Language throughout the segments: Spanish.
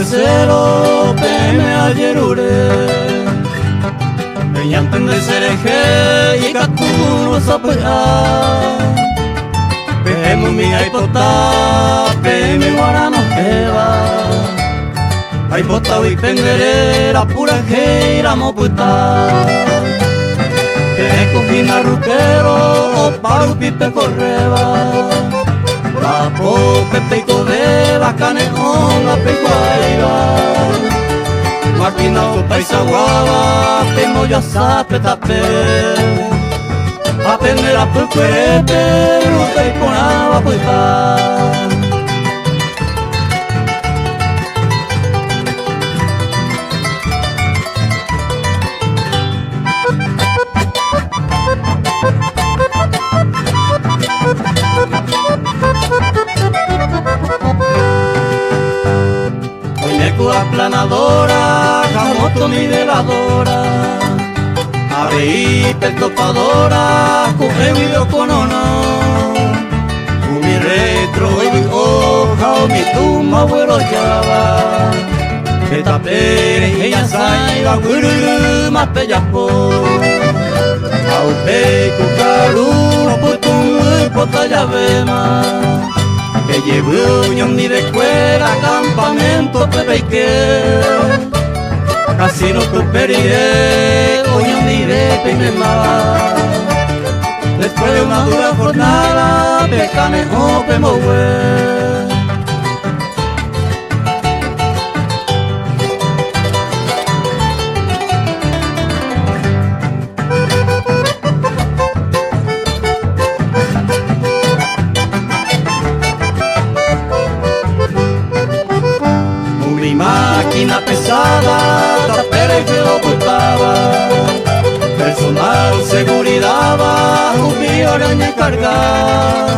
tapecero, peme ayer ure. Yanten de cereje y catuno sapea. Peme mi aipota, peme guarano jeva. Aipota y pengerera, pura jeira moputa. Cocina rutero, paru pipe correba. Papo, pepe y codeba, caneón, la pecuaiba. Máquina o paisa guava, pemo ya sape tape. Apendera por cuerete, ruta y conaba pues va. Aplanadora, jamoto niveladora, areí topadora, coge video con ono, mi retro y hoja o mi tumba abuelo llava, que tapere ella saiba gururu más pellapo, aupe cucaru putum potalla vema. Que llevó unión ni de cuera, campamento pepeque. Casi no te periré, unión ni de peinema. Después de una dura jornada, pecane o pemohue. Máquina pesada, tapere que lo ocultaba. Personal, seguridad, un araña cargar.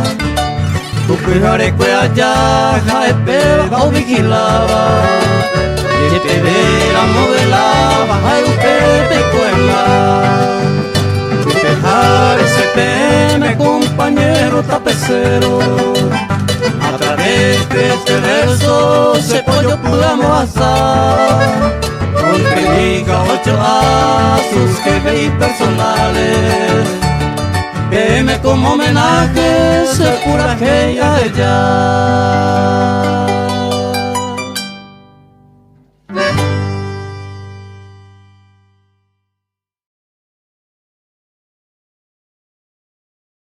Tu cuijare que allá, jaepeba o vigilaba. Y el pedera modelaba, hay un pepe y cuela. Tu pejar ese peme, compañero tapecero. A través de este verso se pollo podamos asar. Con que diga 8 a sus jefes y personales. Peme como homenaje, se pura que ella.